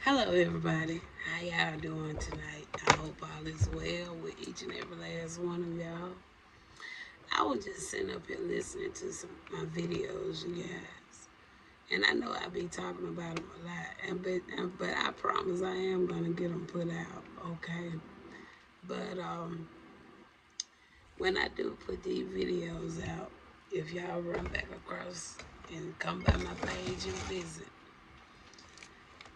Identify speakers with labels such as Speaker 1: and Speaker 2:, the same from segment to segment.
Speaker 1: Hello, everybody. How y'all doing tonight? I hope all is well with each and every last one of y'all. I was just sitting up here listening to some my videos, you guys, and I know I be talking about them a lot, but I promise I am gonna get them put out, okay? But when I do put these videos out, if y'all run back across and come by my page and visit,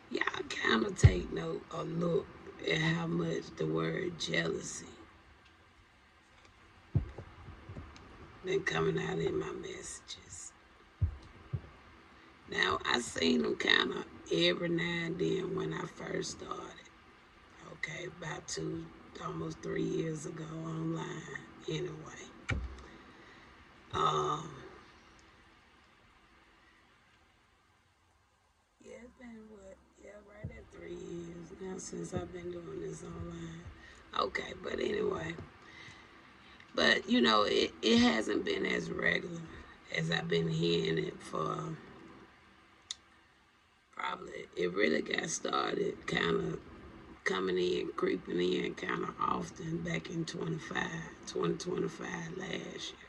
Speaker 1: y'all kind of take note or look at how much the word jealousy been coming out in my messages. Now, I seen them kind of every now and then when I first started. Okay, about almost 3 years ago online. Anyway, um, yeah, it's been what? Yeah, right at 3 years now since I've been doing this online. Okay, but anyway, but it hasn't been as regular as I've been hearing it for probably. It really got started kind of coming in, creeping in kind of often back in 2025 last year.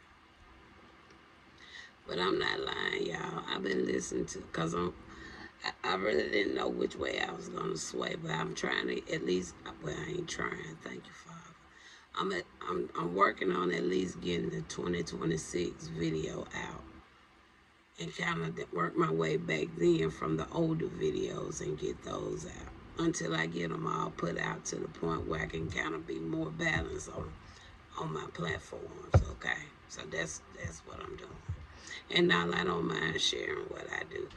Speaker 1: But I'm not lying, y'all. I've been listening to, because I really didn't know which way I was going to sway, but I'm trying to at least, well, I ain't trying, thank you, Father. I'm working on at least getting the 2026 video out and kind of work my way back then from the older videos and get those out until I get them all put out to the point where I can kind of be more balanced on my platforms. Okay, so that's what I'm doing. And now I don't mind sharing what I do.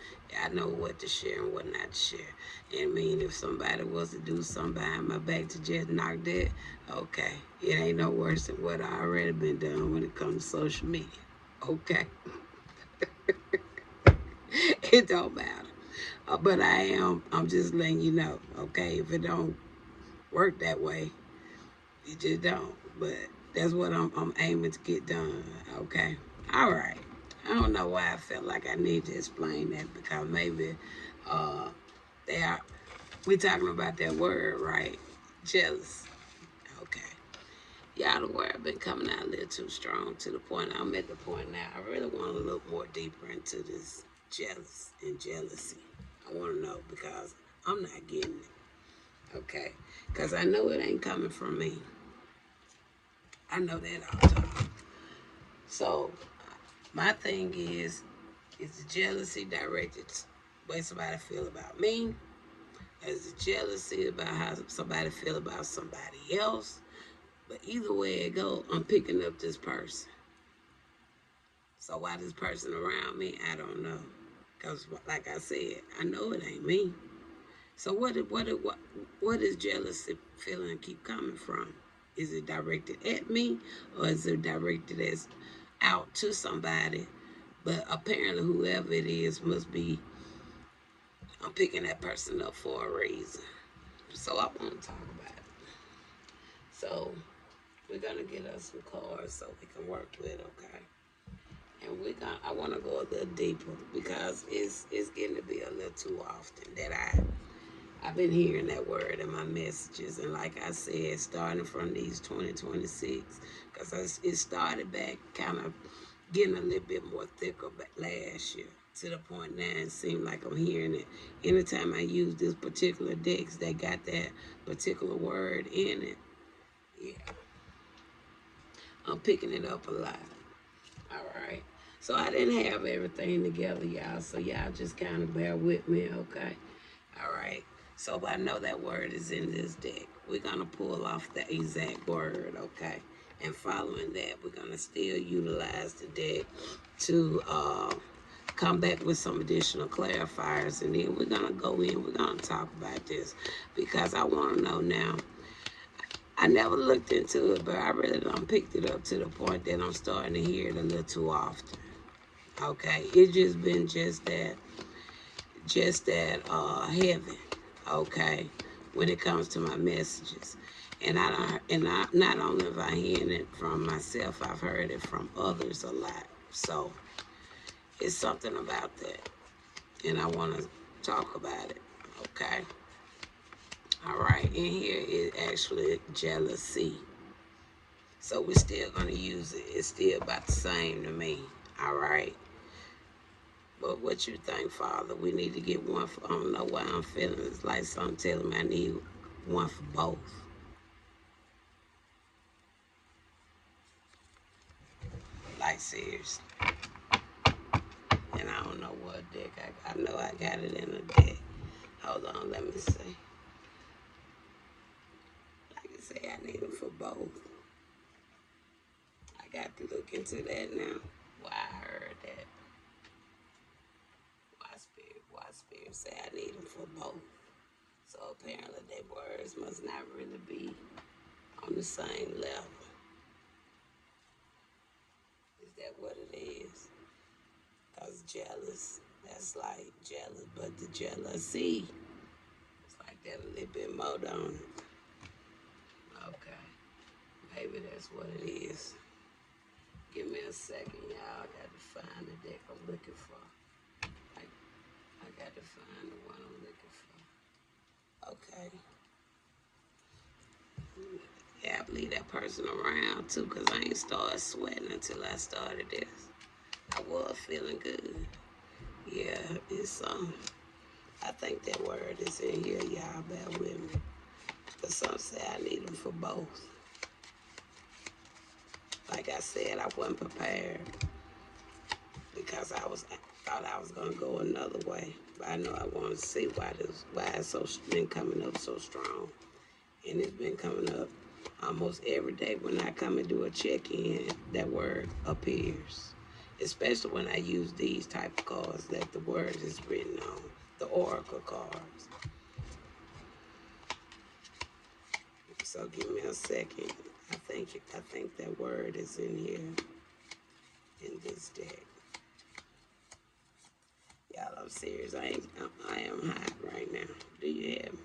Speaker 1: I know what to share and what not to share. And I mean, if somebody was to do something behind my back to just knock that, okay, it ain't no worse than what I already been done when it comes to social media. Okay, it don't matter. But I'm just letting you know, okay, if it don't work that way, it just don't. But that's what I'm aiming to get done, okay? All right. I don't know why I felt like I need to explain that because maybe uh, they are, we talking about that word, right? Jealous. Okay. Y'all, the word been coming out a little too strong to the point. I'm at the point now. I really want to look more deeper into this jealous and jealousy. I want to know because I'm not getting it. Okay. Because I know it ain't coming from me. I know that all the time. So my thing is the jealousy directed way somebody feel about me? Is the jealousy about how somebody feel about somebody else? But either way it go, I'm picking up this person. So why this person around me, I don't know. Because like I said, I know it ain't me. So what is jealousy feeling keep coming from? Is it directed at me or is it directed as out to somebody? But apparently whoever it is must be, I'm picking that person up for a reason. So I want to talk about it. So we're gonna get us some cards so we can work with, okay? And I wanna go a little deeper because it's getting to be a little too often that I've been hearing that word in my messages, and like I said, starting from these 2026, because it started back kind of getting a little bit more thicker last year to the point now it seems like I'm hearing it. Anytime I use this particular decks that got that particular word in it, yeah, I'm picking it up a lot. All right. So I didn't have everything together, y'all. So y'all just kind of bear with me, okay? All right. So I know that word is in this deck. We're going to pull off the exact word, okay? And following that, we're going to still utilize the deck to come back with some additional clarifiers. And then we're going to go in, we're going to talk about this because I want to know now. I never looked into it, but I really done picked it up to the point that I'm starting to hear it a little too often. Okay, it just been heavy. Okay, when it comes to my messages, and I not only have I hearing it from myself, I've heard it from others a lot. So it's something about that, and I want to talk about it. Okay, All right, in here is actually jealousy. So we're still going to use it. It's still about the same to me. All right. But what you think, Father? We need to get one for, I don't know why I'm feeling it's like something telling me I need one for both. Like, seriously. And I don't know what deck I got. I know I got it in a deck. Hold on, let me see. Like I say, I need them for both. I got to look into that now. Why I heard that. Why Spirit say I need them for both. So apparently their words must not really be on the same level. Is that what it is? Because jealous, that's like jealous, but the jealousy, it's like that a little bit more, don't it? Okay, maybe that's what it is. Give me a second, y'all. I got to find the deck I'm looking for. I got to find the one I'm looking for. Okay. Yeah, I believe that person around too, because I ain't started sweating until I started this. I was feeling good. Yeah, it's I think that word is in here, y'all. Bear with me. But some say I need them for both. Like I said, I wasn't prepared because thought I was gonna go another way. But I know I want to see why it's been coming up so strong, and it's been coming up almost every day when I come and do a check-in. That word appears, especially when I use these type of cards that the word is written on, the oracle cards. So give me a second. I think that word is in here in this deck. Y'all, I'm serious. I am hot right now. Do you hear me?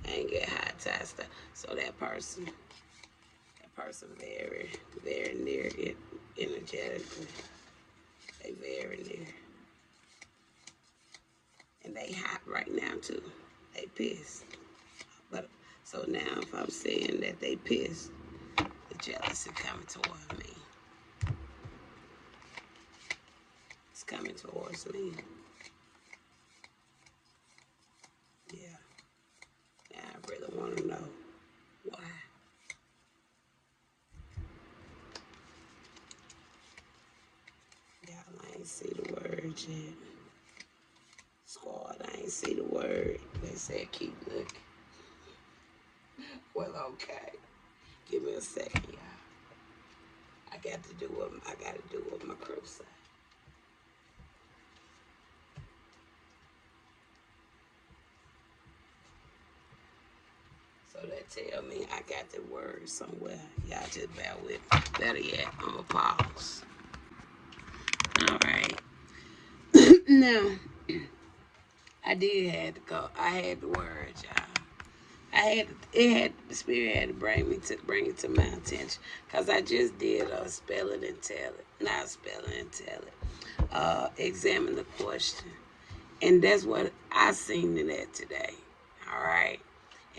Speaker 1: I ain't get hot tested. So that person very, very near it energetically. They very near. And they hot right now too. They pissed. But so now if I'm saying that they pissed, the jealousy coming toward me. It's coming towards me. Yeah. Yeah, I really want to know why. Y'all, I ain't see the word yet. Squad, I ain't see the word. They said keep looking. Well, okay. Give me a second, y'all. I got to do what my crew say. So that tell me I got the word somewhere. Y'all just bear with me. Better yet, I'm going to pause. All right. Now, I did have to go. I had the word, y'all. The spirit had to bring it to my attention. Because I just did a spell it and tell it. Not spell it and tell it. Examine the question. And that's what I seen in that today. All right.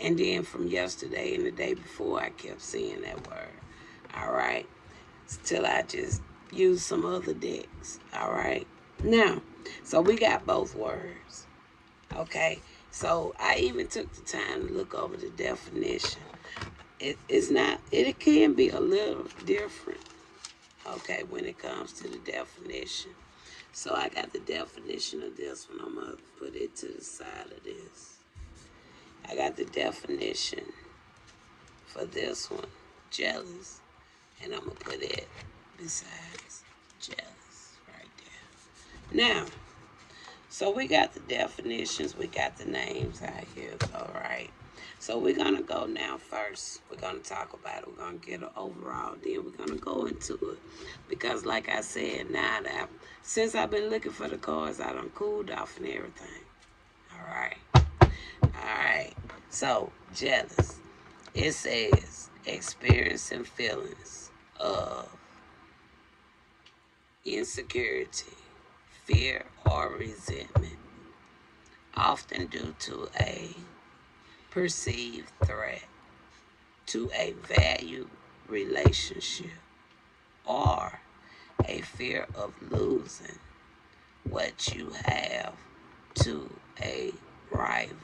Speaker 1: And then from yesterday and the day before, I kept seeing that word. All right. Till I just used some other decks. All right. Now, so we got both words. Okay. So I even took the time to look over the definition. It can be a little different. Okay. When it comes to the definition. So I got the definition of this one. I'm going to put it to the side of this. I got the definition for this one, jealous. And I'm going to put it besides jealous right there. Now, so we got the definitions. We got the names out here. All right. So we're going to go now first. We're going to talk about it. We're going to get an overall. Then we're going to go into it. Because like I said, now that since I've been looking for the cards, I done cooled off and everything. All right. All right. So, jealous. It says experiencing feelings of insecurity, fear, or resentment, often due to a perceived threat to a valued relationship, or a fear of losing what you have to a rival.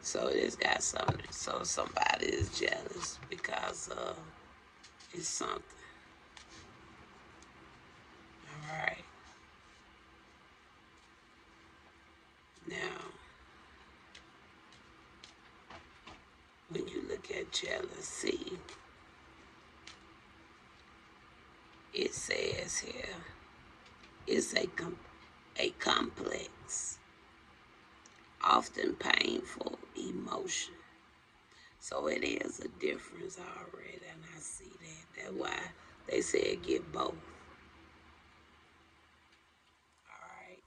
Speaker 1: So it's got something. So somebody is jealous because it's something. All right. Now, when you look at jealousy, it says here it's a complex, often painful emotion. So it is a difference already, and I see that. That's why they said get both. All right.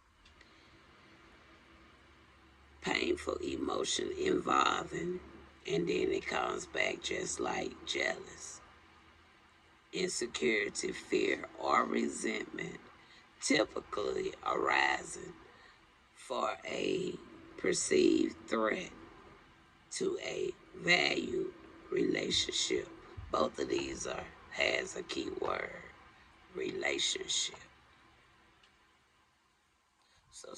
Speaker 1: Painful emotion involving, and then it comes back just like jealous. Insecurity, fear, or resentment typically arising for a perceived threat to a valued relationship. Both of these has a key word, relationship. So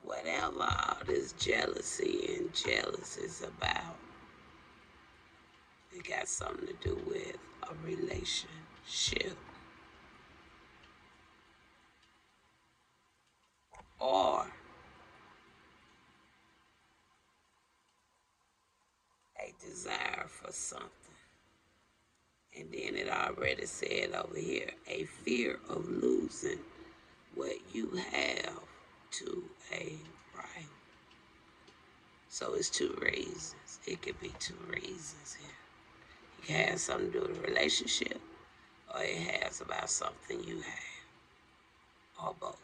Speaker 1: whatever all this jealousy and jealous is about, it got something to do with a relationship. Or a desire for something. And then it already said over here, a fear of losing what you have to a rival. So it's two reasons. It could be two reasons here. It can have something to do with a relationship, or it has about something you have, or both.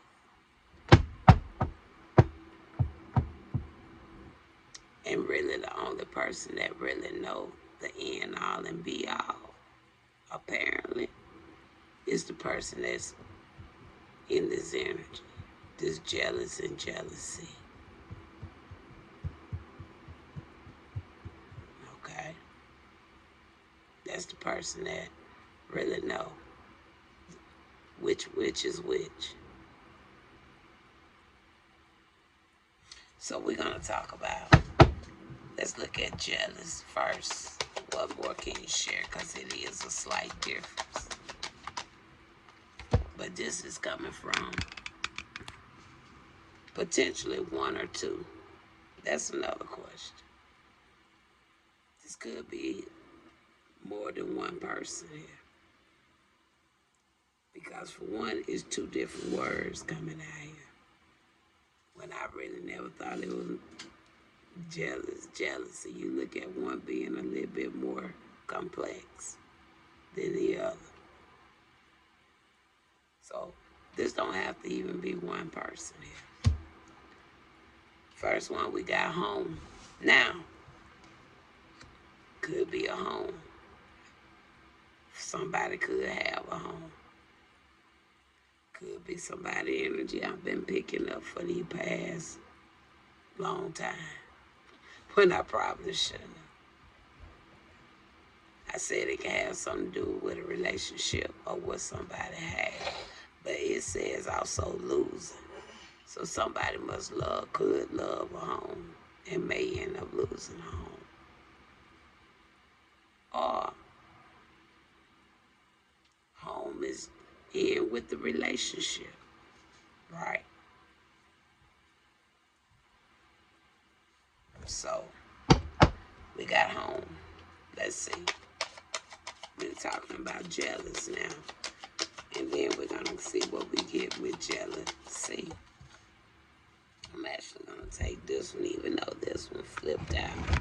Speaker 1: And really the only person that really know the end all and be all, apparently, is the person that's in this energy, this jealous and jealousy. Okay? That's the person that really know which is which. So we're going to talk about, let's look at jealous first. What more can you share? Because it is a slight difference. But this is coming from potentially one or two. That's another question. This could be more than one person here. Because for one, it's two different words coming out here. When I really never thought it was jealousy. You look at one being a little bit more complex than the other. So this don't have to even be one person here. First one, we got home. Now, could be a home. Somebody could have a home. Could be somebody energy I've been picking up for the past long time, when I probably shouldn't. I said it can have something to do with a relationship or what somebody has, but it says also losing. So somebody must could love a home and may end up losing a home. Or home is in with the relationship, right? So we got home. Let's see. We're talking about jealous now. And then we're going to see what we get with jealousy. I'm actually going to take this one, even though this one flipped out.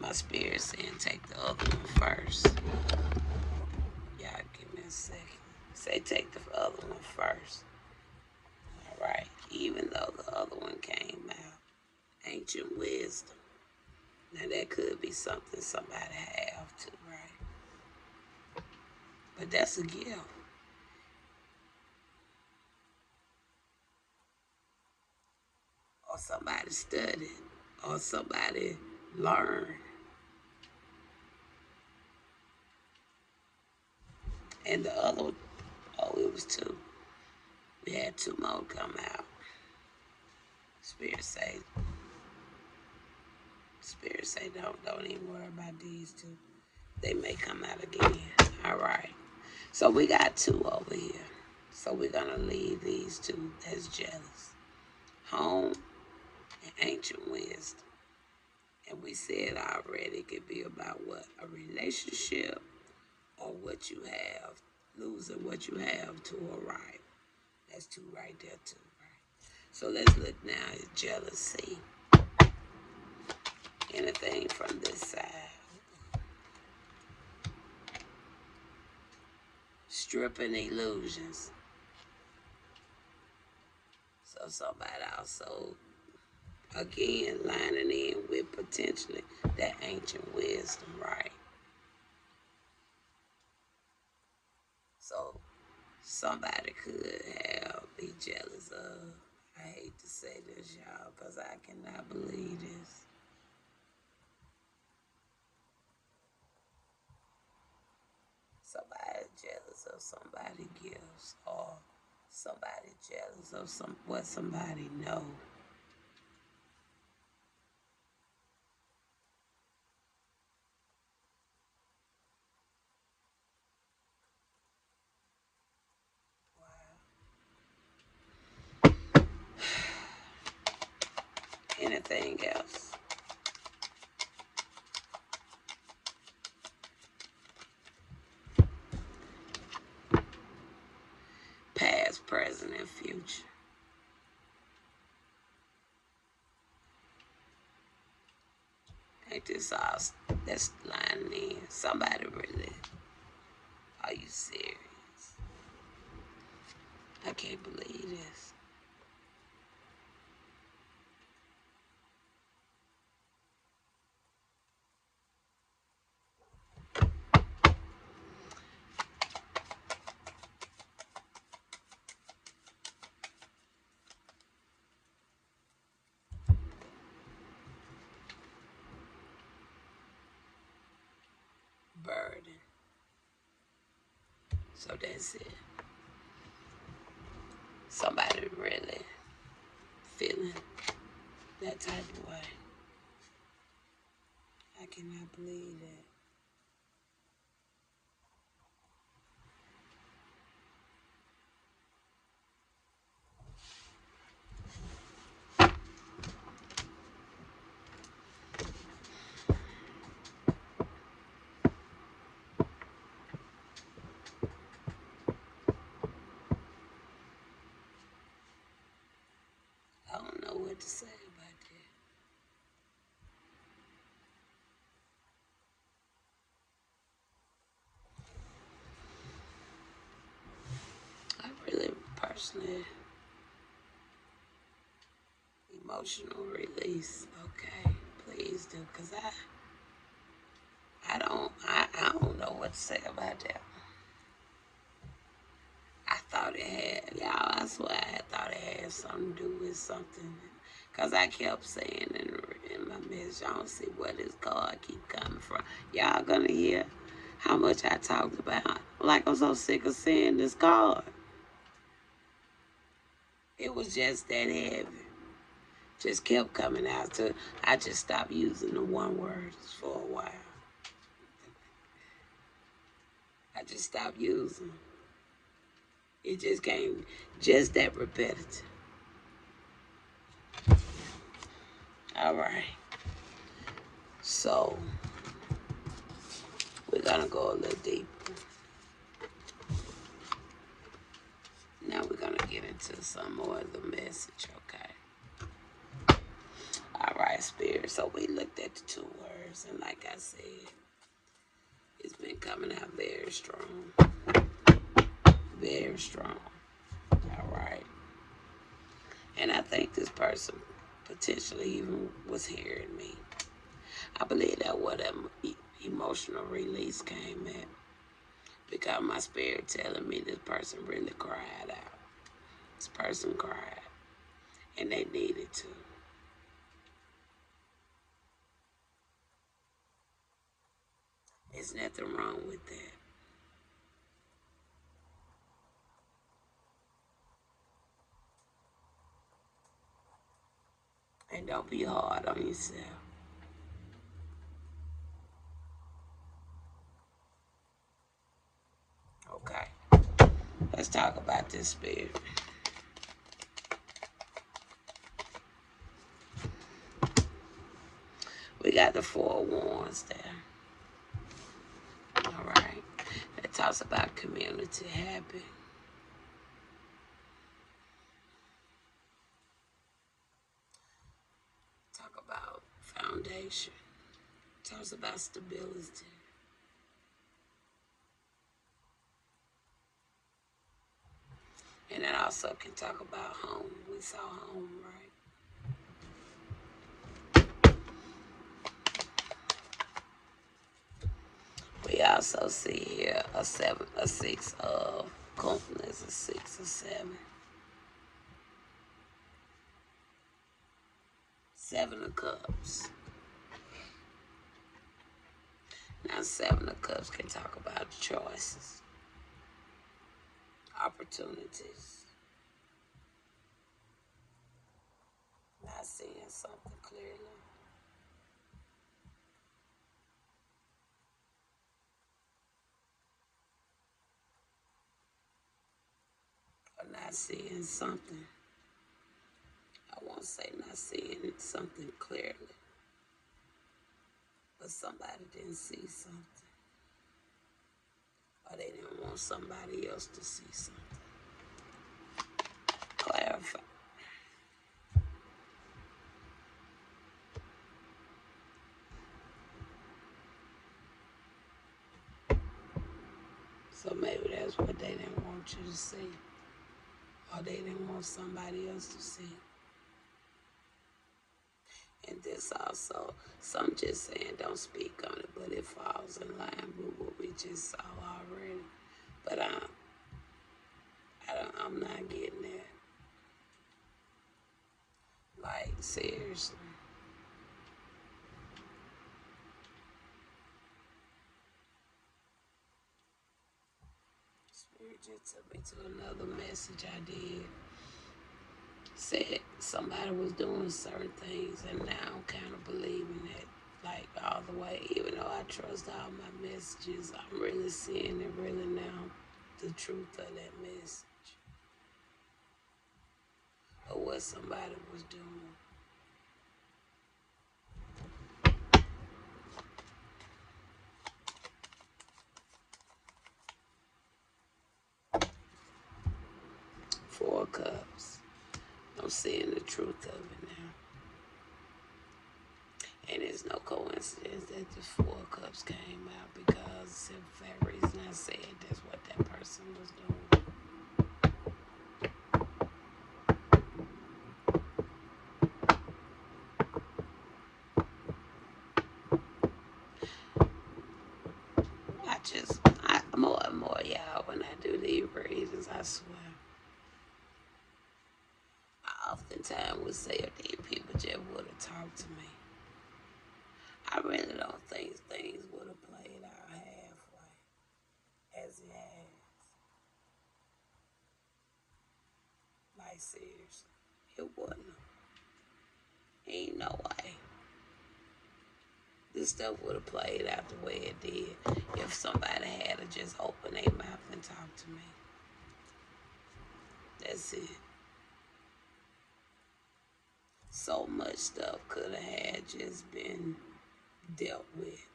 Speaker 1: My spirit's saying take the other one first. Y'all give me a second. Say take the other one first. All right. Even though the other one came out. Ancient wisdom. Now that could be be something somebody have to, right? But that's a gift. Or somebody studied, or somebody learned. And the other, oh, it was two. We had two more come out. Spirit say, don't even worry about these two. They may come out again. All right. So we got two over here. So we're gonna leave these two that's jealous. Home and ancient wisdom. And we said already it could be about what? A relationship or what you have. Losing what you have to arrive. That's two right there too, right? So let's look now at jealousy. Anything from this side. Stripping illusions. So somebody also, again, lining in with potentially that ancient wisdom, right? So somebody could be jealous of, I hate to say this, y'all, because I cannot believe this. Somebody jealous of somebody gifts, or somebody jealous of what somebody know. Anything else? Past, present, and future. Ain't this all that's lining in? Somebody really, are you serious? I can't believe this. Burden. So that's it. Somebody really feeling that type of way. I cannot believe that. I don't know what to say about that. I really personally, emotional release. Okay, please do, cause I don't know what to say about that. I thought it had, y'all, I swear I thought it had something to do with something. Because I kept saying in my message, I don't see where this card keep coming from. Y'all gonna hear how much I talked about. Like, I'm so sick of seeing this card. It was just that heavy. Just kept coming out. So I just stopped using the one words for a while. I just stopped using them. It just came just that repetitive. All right. So we're gonna go a little deeper. Now we're gonna get into some more of the message, okay? All right, Spirit. So we looked at the two words, and like I said, it's been coming out very strong. Very strong. All right. And I think this person potentially even was hearing me. I believe that where that emotional release came at. Because my spirit telling me this person really cried out. This person cried. And they needed to. There's nothing wrong with that. And don't be hard on yourself. Okay. Let's talk about this spirit. We got the 4 wands there. All right. It talks about community habit. Talk about foundation. Talks about stability. And it also can talk about home. We saw home, right? We also see here a 6 of countenance, a 6 of 7. 7 of cups. Now 7 of cups can talk about choices, opportunities, not seeing something clearly. Or not seeing something. I won't say not seeing something clearly, but somebody didn't see something. Or they didn't want somebody else to see something. Clarify. So maybe that's what they didn't want you to see. Or they didn't want somebody else to see. And this also, some just saying don't speak on it, but it falls in line with what we just saw already. But I'm not getting that. Like, seriously. Spirit just took me to another message I did. Said somebody was doing certain things, and now I'm kind of believing that, like, all the way. Even though I trust all my messages, I'm really seeing it really now, the truth of that message. Or what somebody was doing. Four cups. I'm seeing the truth of it now. And it's no coincidence that the 4 cups came out, because for that reason I said that's what that person was doing. More and more, y'all, when I do these readings, I swear, I oftentimes would say if these people just would have talked to me. I really don't think things would have played out halfway as it has. Like, seriously, it wouldn't. Ain't no way. This stuff would have played out the way it did if somebody had to just open their mouth and talk to me. That's it. So much stuff could have had just been dealt with,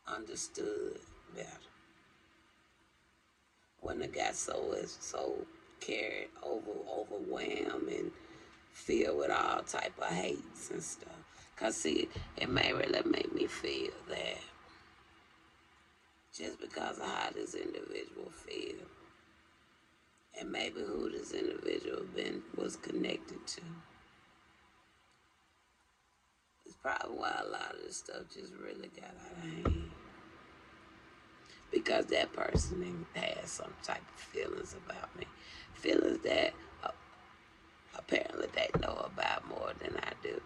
Speaker 1: understood better. When it got so carried over, overwhelmed, and filled with all type of hates and stuff. Cause see, it may really make me feel that just because of how this individual feel, and maybe who this individual was connected to, probably why a lot of this stuff just really got out of hand. Because that person has some type of feelings about me. Feelings that apparently they know about more than I do.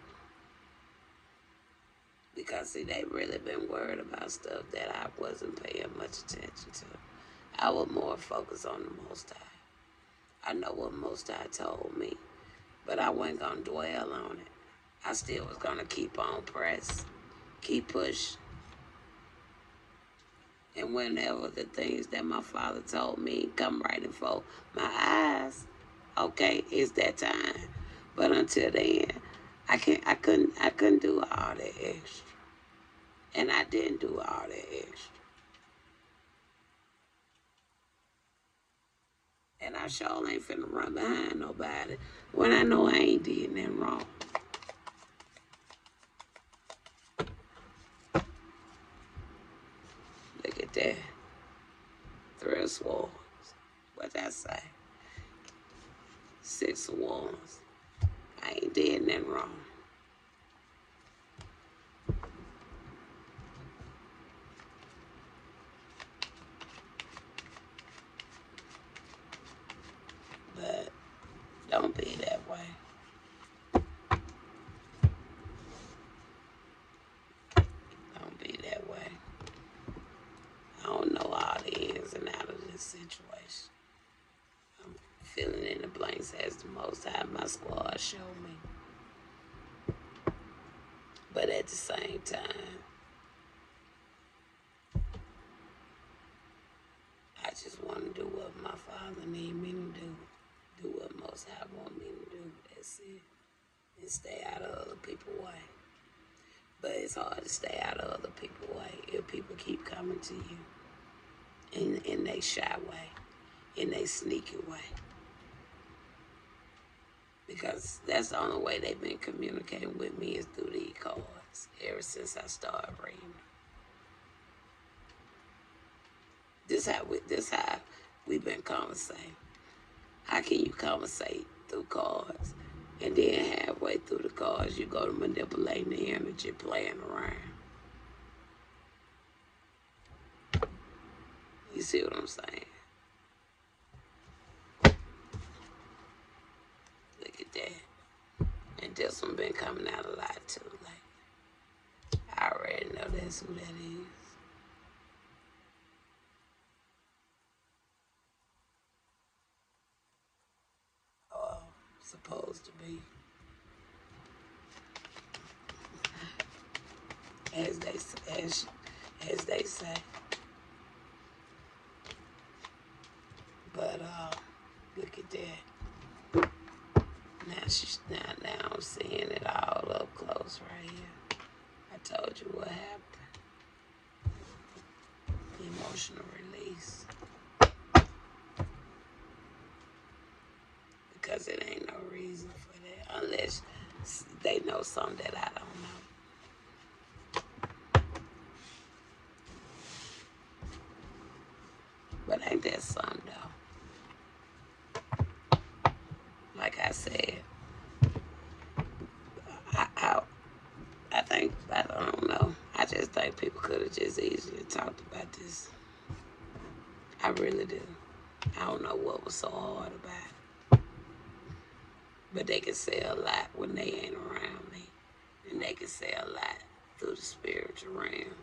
Speaker 1: Because, see, they really been worried about stuff that I wasn't paying much attention to. I was more focused on the Most High. I know what Most High told me, but I wasn't going to dwell on it. I still was going to keep on press, keep pushing. And whenever the things that my father told me come right in front my eyes, okay, it's that time. But until then, I couldn't do all that extra. And I didn't do all that extra. And I sure ain't finna run behind nobody when I know I ain't did nothing wrong. Look at that. Three swords. What that say? 6 of wands. I ain't did nothing wrong. But don't be that way. Don't be that way. I don't know all the ins and outs of this situation. I'm filling in the blanks as the Most High my squad showed me. But at the same time, I just want to do what my father need me to do. Do what Most High want me to do. That's it. And stay out of other people's way. But it's hard to stay out of other people's way if people keep coming to you in they shy way, in they sneaky way. Because that's the only way they've been communicating with me is through these cards ever since I started reading. This how we've been conversating. How can you conversate through cards and then halfway through the cards you go to manipulating the energy, playing around? You see what I'm saying? Look at that. And this one been coming out a lot too. Like, I already know that's who that is. Or supposed to be. As they say. But look at that. Now I'm seeing it all up close right here. I told you what happened. Emotional release. Because it ain't no reason for that unless they know something that I don't know. But ain't that something though? Like I said, I don't know. I just think people could have just easily talked about this. I really do. I don't know what was so hard about it. But they can say a lot when they ain't around me. And they can say a lot through the spiritual realm.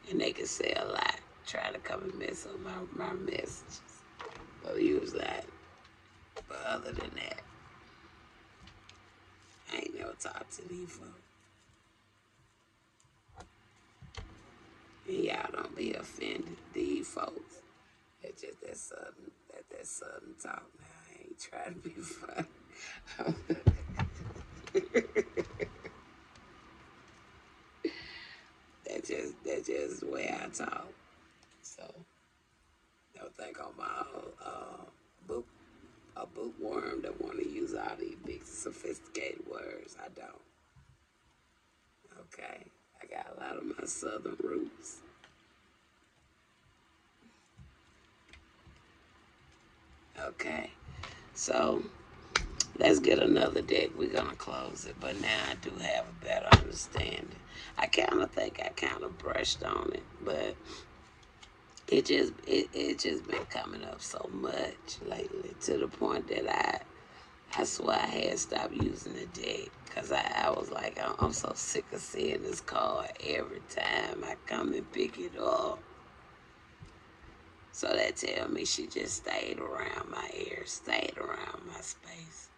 Speaker 1: And they can say a lot trying to come and mess up my messages. So use that. But other than that, I ain't never talked to these folks. And y'all don't be offended, these folks. It's just that sudden talk now. I ain't trying to be funny. that's just the way I talk. So don't think I'm a bookworm that want to use all these big sophisticated words. I don't. Okay, I got a lot of my southern roots. Okay, so Let's get another deck. We're going to close it. But now I do have a better understanding. I kind of think I kind of brushed on it. But it just been coming up so much lately to the point that I swear I had stopped using the deck because I was like, I'm so sick of seeing this card every time I come and pick it up. So that tell me she just stayed around my ear, stayed around my space.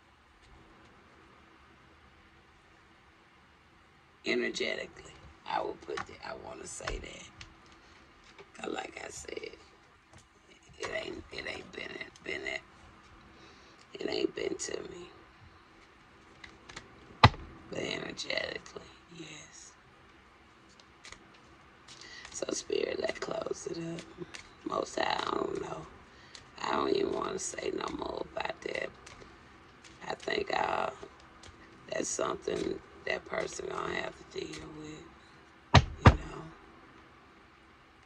Speaker 1: Energetically, I will put that. I want to say that. Cause like I said, it ain't been to me. But energetically, yes. So spirit, let's close it up. Most I don't know. I don't even want to say no more about that. I think that's something that person gonna have to deal with,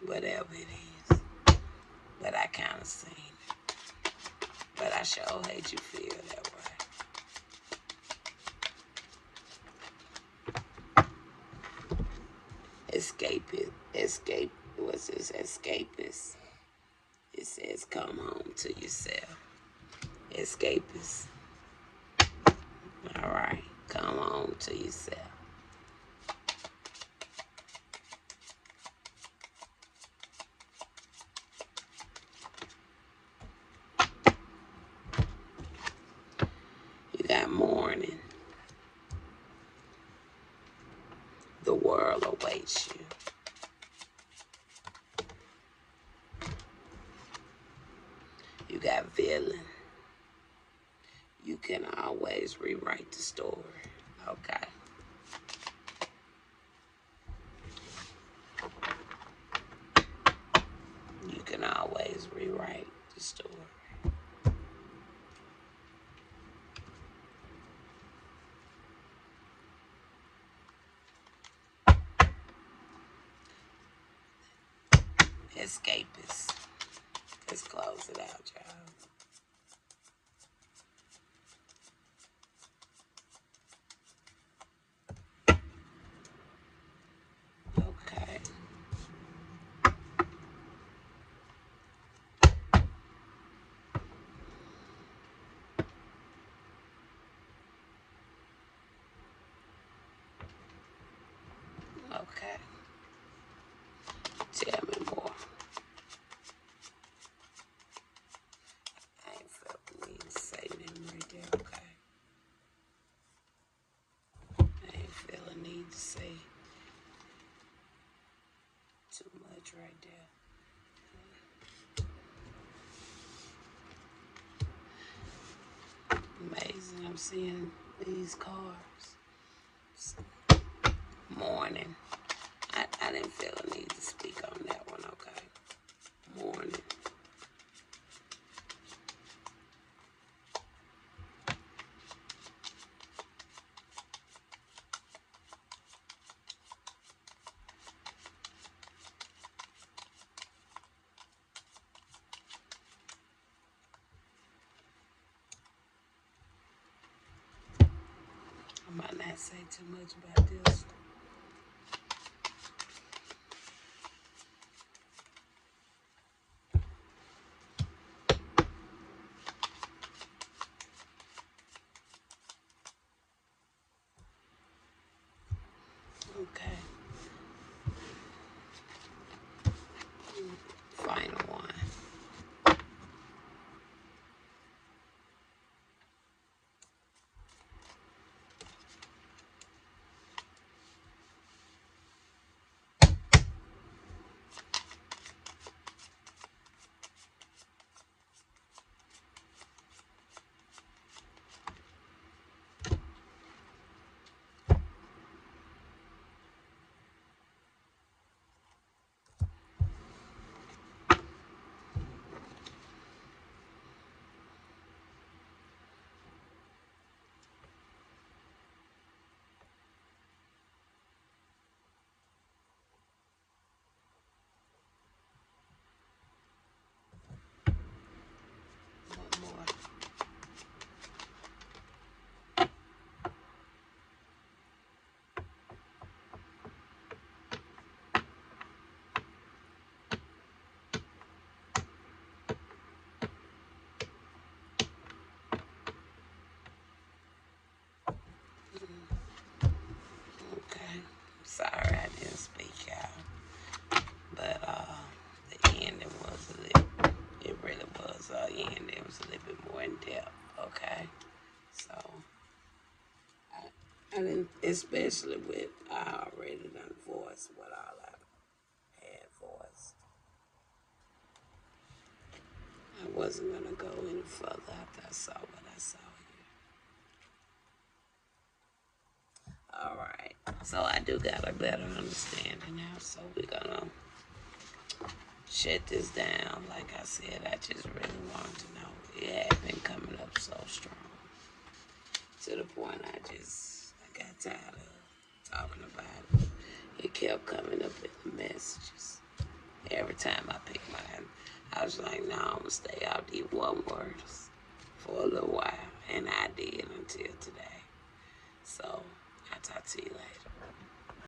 Speaker 1: whatever it is. But I kind of seen it. But I sure hate you feel that way. Escape. What's this? Escapist. It says come home to yourself. Escapist. All right, come home to yourself. You got mourning. The world awaits you. You got villain. You can always rewrite the story. Okay. You can always rewrite the story. Escapist. Let's close it out, y'all. Okay. Okay. Tell me more. I ain't felt the need to say nothing right there, okay? I ain't feel a need to say too much right there. Amazing, I'm seeing these cards. Morning. I didn't feel a need to speak on that one, okay? Morning. I might not say too much about this. Okay. Final one. And especially with, I already done voiced what all I had voiced. I wasn't going to go any further after I saw what I saw here. Alright, so I do got a better understanding now, so we're going to shut this down. Like I said, I just really wanted to know. It had been coming up so strong. To the point I got tired of talking about it. It kept coming up in the messages. Every time I picked mine, I was like, no, I'm going to stay out these one words for a little while. And I did until today. So, I'll talk to you later.